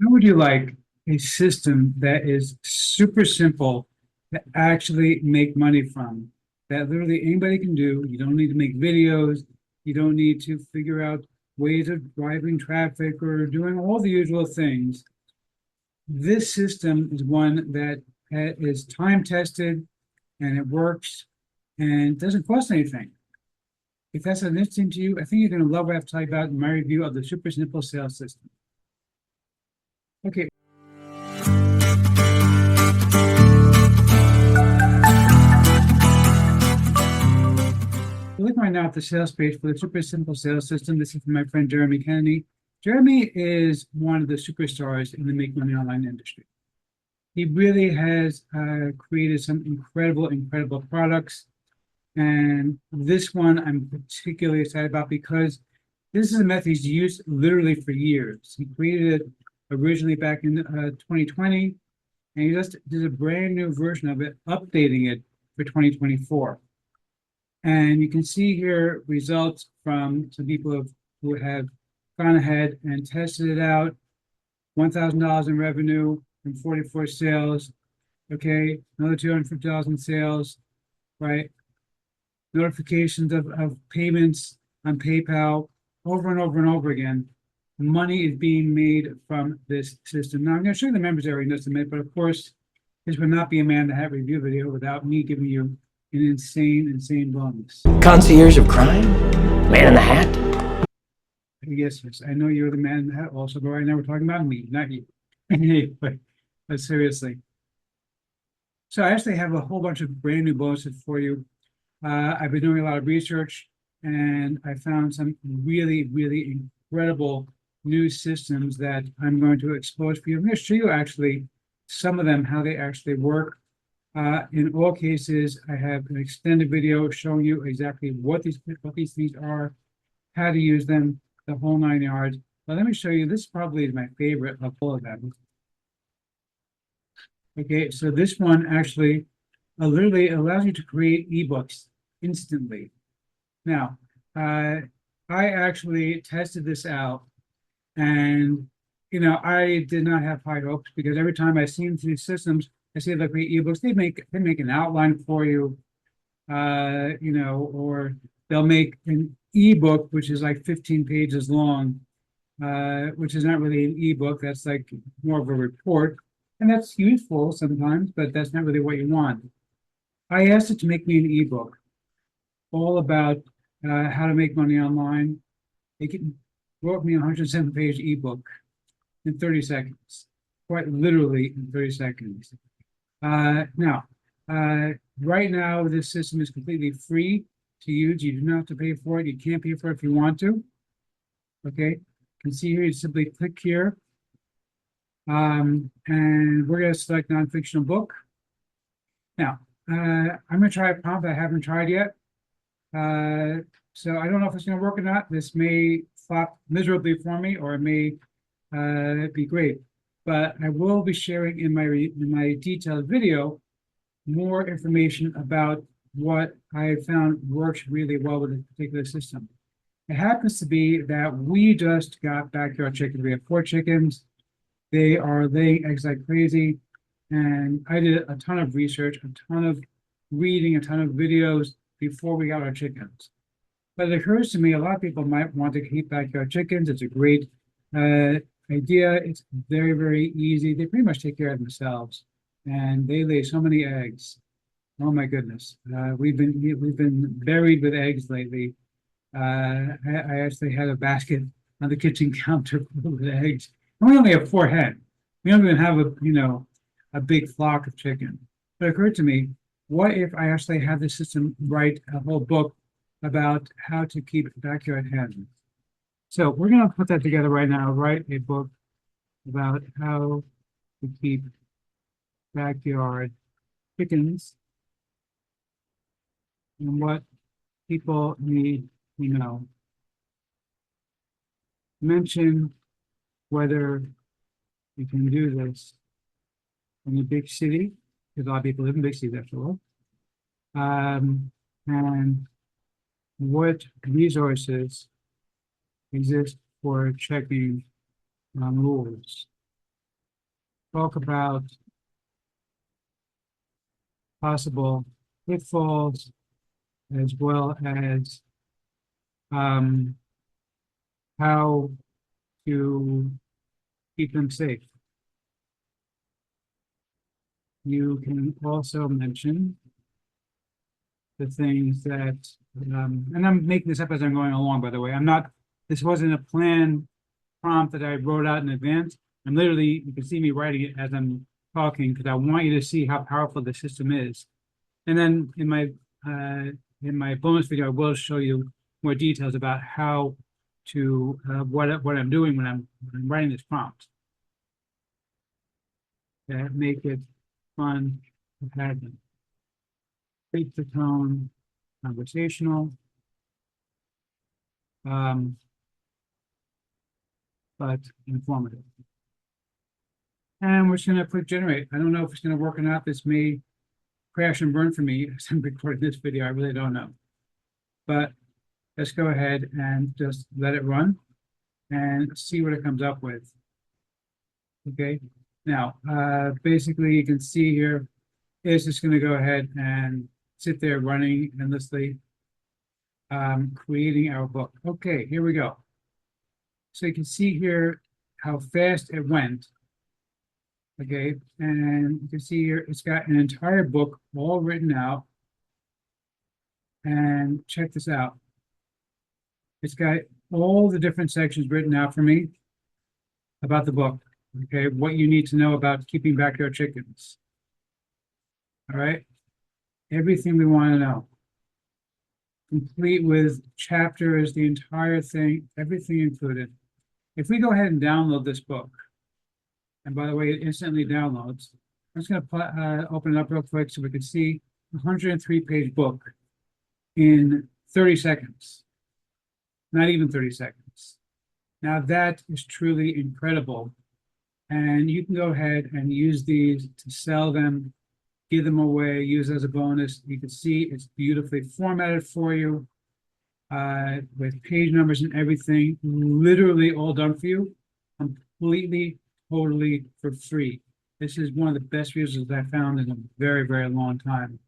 How would you like a system that is super simple to actually make money from? That literally anybody can do. You don't need to make videos. You don't need to figure out ways of driving traffic or doing all the usual things. This system is one that is time tested and it works and doesn't cost anything. If that's interesting to you, I think you're going to love what I have to tell you about in my review of the super simple sales system. Okay. We're looking right now at the sales page for the super simple sales system. This is from my friend Jeremy Kennedy. Jeremy is one of the superstars in the make money online industry. He really has created some incredible products. And this one I'm particularly excited about because this is a method he's used literally for years. He created it originally back in 2020, and he just did a brand new version of it, updating it for 2024. And you can see here results from some people who have gone ahead and tested it out. $1,000 in revenue from 44 sales. Okay, another 250,000 sales, right? Notifications of payments on PayPal over and over and over again. Money is being made from this system. Now, I'm going to show you the members area in just a minute, but of course, this would not be a man to have review video without me giving you an insane bonus. Concierge of crime? Man in the hat? Yes, I know you're the man in the hat also, but right now we're talking about me, not you. but seriously. So I actually have a whole bunch of brand new bonuses for you. I've been doing a lot of research and I found some really incredible new systems that I'm going to expose for you. I'm going to show you actually some of them, how they actually work. In all cases, I have an extended video showing you exactly what these things are, how to use them, the whole 9 yards. But let me show you, this probably is my favorite of all of them. Okay, so this one actually literally allows you to create eBooks instantly. Now, I actually tested this out, and I did not have high hopes because every time I see these systems, I see they create eBooks. They make an outline for you, or they'll make an ebook which is like 15 pages long, which is not really an ebook. That's like more of a report, and that's useful sometimes, but that's not really what you want. I asked it to make me an ebook all about how to make money online. It wrote me a 107-page ebook in 30 seconds, quite literally in 30 seconds. Now, right now, this system is completely free to use. You do not have to pay for it. You can't pay for it if you want to. Okay, you can see here, you simply click here. And we're going to select non-fictional book. Now, I'm going to try a prompt I haven't tried yet. So I don't know if it's going to work or not. This may flop miserably for me, or it may be great. But I will be sharing in my detailed video more information about what I found works really well with this particular system. It happens to be that we just got backyard chickens. We have 4 chickens. They are laying eggs like crazy. And I did a ton of research, a ton of reading, a ton of videos before we got our chickens. But it occurs to me a lot of people might want to keep backyard chickens. It's a great idea. It's very easy. They pretty much take care of themselves, and they lay so many eggs. Oh my goodness, we've been buried with eggs lately. I actually had a basket on the kitchen counter full of eggs, and we only have 4 hens. We don't even have a big flock of chicken. But it occurred to me, what if I actually had the system write a whole book about how to keep backyard hens? So we're going to put that together right now, write a book about how to keep backyard chickens and what people need to know. Mention whether you can do this in a big city, because a lot of people live in big cities after all, and what resources exist for checking rules. talk about possible pitfalls as well as how to keep them safe. You can also mention the things that, and I'm making this up as I'm going along, by the way. This wasn't a planned prompt that I wrote out in advance. I'm literally, you can see me writing it as I'm talking because I want you to see how powerful the system is. And then in my bonus video, I will show you more details about how to what I'm doing when I'm writing this prompt. That make it fun to have them. Keep the tone conversational. But informative. And we're just gonna click generate. I don't know if it's gonna work or not. This may crash and burn for me as I'm recording this video. I really don't know. But let's go ahead and just let it run and see what it comes up with. Okay. Now, basically you can see here, it's just gonna go ahead and sit there running endlessly, creating our book. Okay, here we go. So you can see here how fast it went. Okay, and you can see here it's got an entire book all written out. And check this out. It's got all the different sections written out for me about the book. Okay, what you need to know about keeping backyard chickens. All right, everything we want to know. Complete with chapters, the entire thing, everything included. If we go ahead and download this book, and by the way, it instantly downloads. I'm just going to open it up real quick so we can see a 103-page book in 30 seconds. Not even 30 seconds. Now that is truly incredible. And you can go ahead and use these to sell them, give them away, use as a bonus. You can see it's beautifully formatted for you. With page numbers and everything, literally all done for you, completely, totally for free. This is one of the best resources I found in a very, very long time.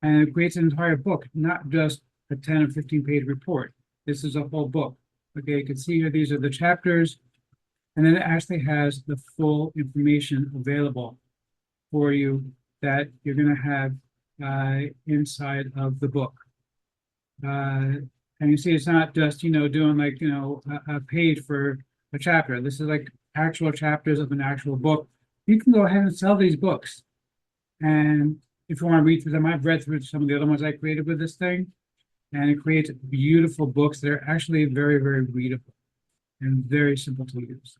And it creates an entire book, not just a 10 or 15-page report. This is a whole book. Okay, you can see here, these are the chapters, and then it actually has the full information available for you that you're going to have inside of the book. And you see, it's not just, doing like, a page for a chapter. This is like actual chapters of an actual book. You can go ahead and sell these books. And if you want to read through them, I've read through some of the other ones I created with this thing. And it creates beautiful books that are actually very, very readable and very simple to use.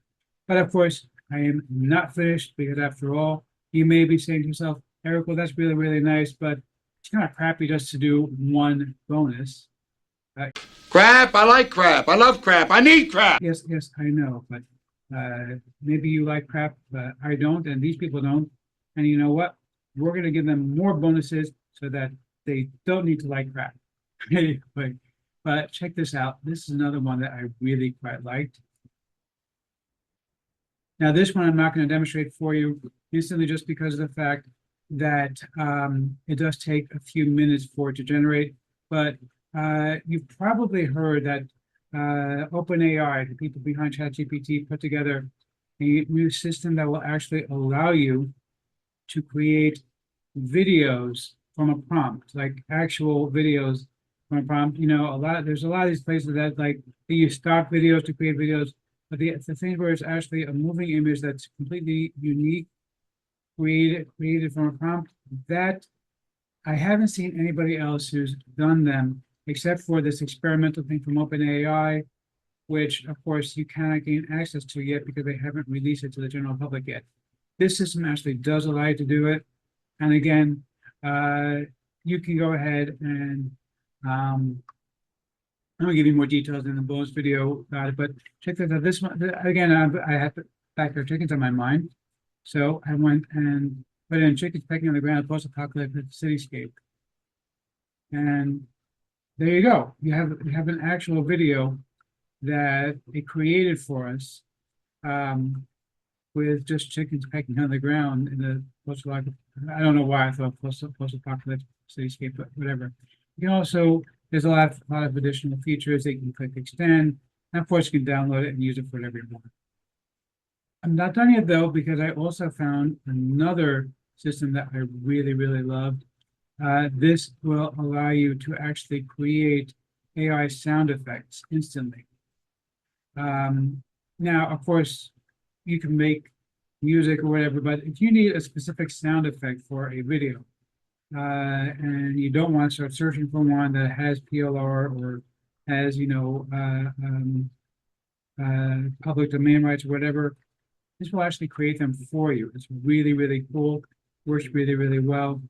But of course, I am not finished because after all, you may be saying to yourself, Eric, well, that's really, really nice, but it's kind of crappy just to do one bonus. Crap, I like crap. I love crap. I need crap. Yes, I know, but maybe you like crap, but I don't, and these people don't. And you know what? We're going to give them more bonuses so that they don't need to like crap. But check this out. This is another one that I really quite liked. Now, this one I'm not going to demonstrate for you instantly just because of the fact that it does take a few minutes for it to generate, but you've probably heard that OpenAI, the people behind ChatGPT, put together a new system that will actually allow you to create videos from a prompt, like actual videos from a prompt. There's a lot of these places that they use stock videos to create videos, but the thing where it's actually a moving image that's completely unique, created from a prompt, that I haven't seen anybody else who's done them except for this experimental thing from OpenAI, which of course you cannot gain access to yet because they haven't released it to the general public yet. This system actually does allow you to do it. And again, you can go ahead and I'm gonna give you more details in the bonus video about it, but check this out. This one, again, I have backyard chickens on my mind. So I went and put in chickens pecking on the ground, post-apocalyptic cityscape. And there you go. You have an actual video that it created for us with just chickens pecking on the ground in the I don't know why I thought post-apocalyptic cityscape, but whatever. You can also, there's a lot of additional features that you can click extend, and of course you can download it and use it for whatever you want. I'm not done yet though, because I also found another system that I really, really loved. This will allow you to actually create AI sound effects instantly. Now, of course, you can make music or whatever, but if you need a specific sound effect for a video, and you don't want to start searching for one that has PLR or has, public domain rights or whatever, this will actually create them for you. It's really, really cool. Works really, really well.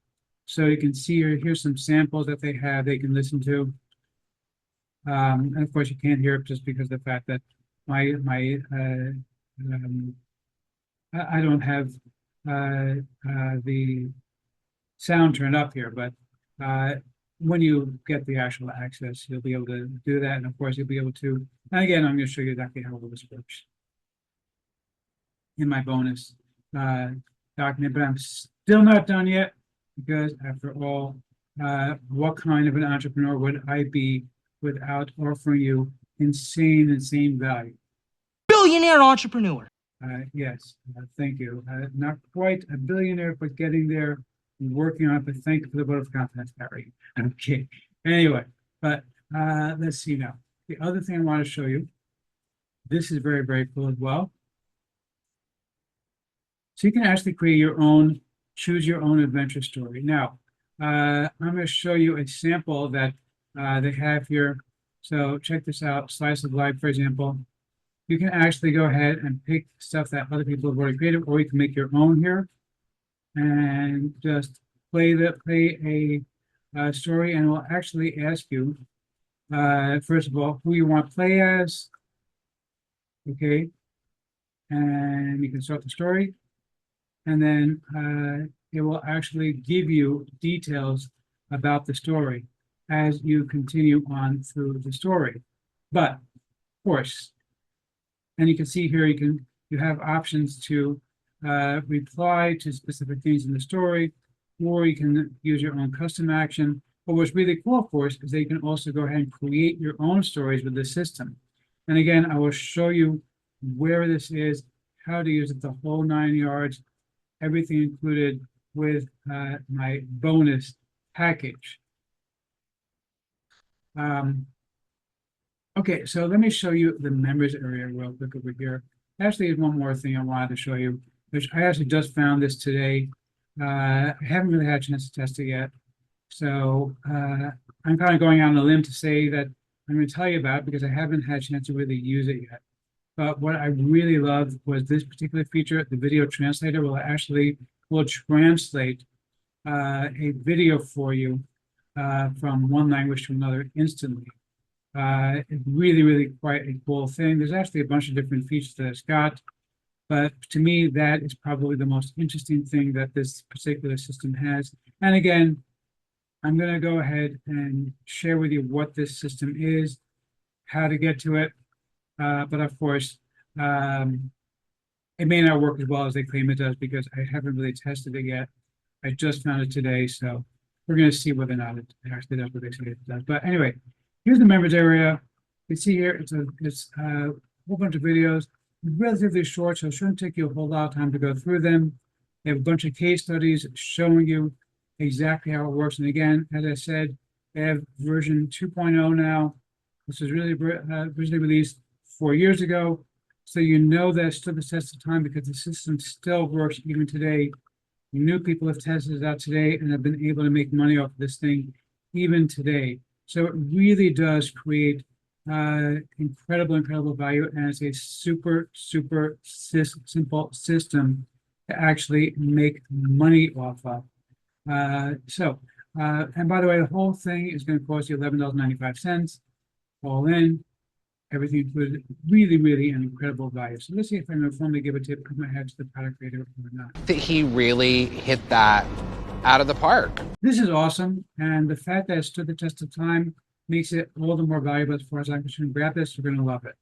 So you can see here's some samples that they have they can listen to. And of course you can't hear it just because of the fact that I don't have the sound turned up here, but when you get the actual access, you'll be able to do that. And of course you'll be able to, and again, I'm going to show you exactly how all this works in my bonus document, but I'm still not done yet, because after all, what kind of an entrepreneur would I be without offering you insane value? Billionaire entrepreneur. Yes, thank you. Not quite a billionaire, but getting there, working on it, but thank you for the vote of confidence, Barry. Okay, anyway, but let's see now. The other thing I want to show you, this is very, very cool as well. So you can actually create your own, choose your own adventure story. Now, I'm going to show you a sample that they have here. So check this out, Slice of Life, for example. You can actually go ahead and pick stuff that other people have already created, or you can make your own here and just play a story, and it will actually ask you, first of all, who you want to play as. Okay, and you can start the story, and then it will actually give you details about the story as you continue on through the story. But of course, and you can see here, you have options to reply to specific things in the story, or you can use your own custom action. But what's really cool, of course, is that you can also go ahead and create your own stories with the system. And again, I will show you where this is, how to use it, the whole 9 yards, everything included with my bonus package. Okay, so let me show you the members area real quick over here. Actually, there's one more thing I wanted to show you, which I actually just found this today. I haven't really had a chance to test it yet. So I'm kind of going out on a limb to say that I'm going to tell you about it because I haven't had a chance to really use it yet. But what I really loved was this particular feature. The video translator will translate a video for you from one language to another instantly. It's really, really quite a cool thing. There's actually a bunch of different features that it's got, but to me, that is probably the most interesting thing that this particular system has. And again, I'm going to go ahead and share with you what this system is, how to get to it. But of course, it may not work as well as they claim it does because I haven't really tested it yet. I just found it today, so we're going to see whether or not it actually does what they say it does. But anyway, here's the members area. You can see here, it's a whole bunch of videos, relatively short, so it shouldn't take you a whole lot of time to go through them. They have a bunch of case studies showing you exactly how it works. And again, as I said, they have version 2.0 now. This was really originally released 4 years ago. So you know that it stood the test of time because the system still works even today. New people have tested it out today and have been able to make money off of this thing even today. So it really does create incredible value, and it's a super simple system to actually make money off of. And by the way, the whole thing is going to cost you $11.95 all in, everything included. Really an incredible value. So let's see if I'm going to formally give a tip. I'm going to head to the product creator or not. That he really hit that out of the park. This is awesome, and the fact that it stood the test of time makes it all the more valuable as far as I'm concerned. Grab this, you're going to love it.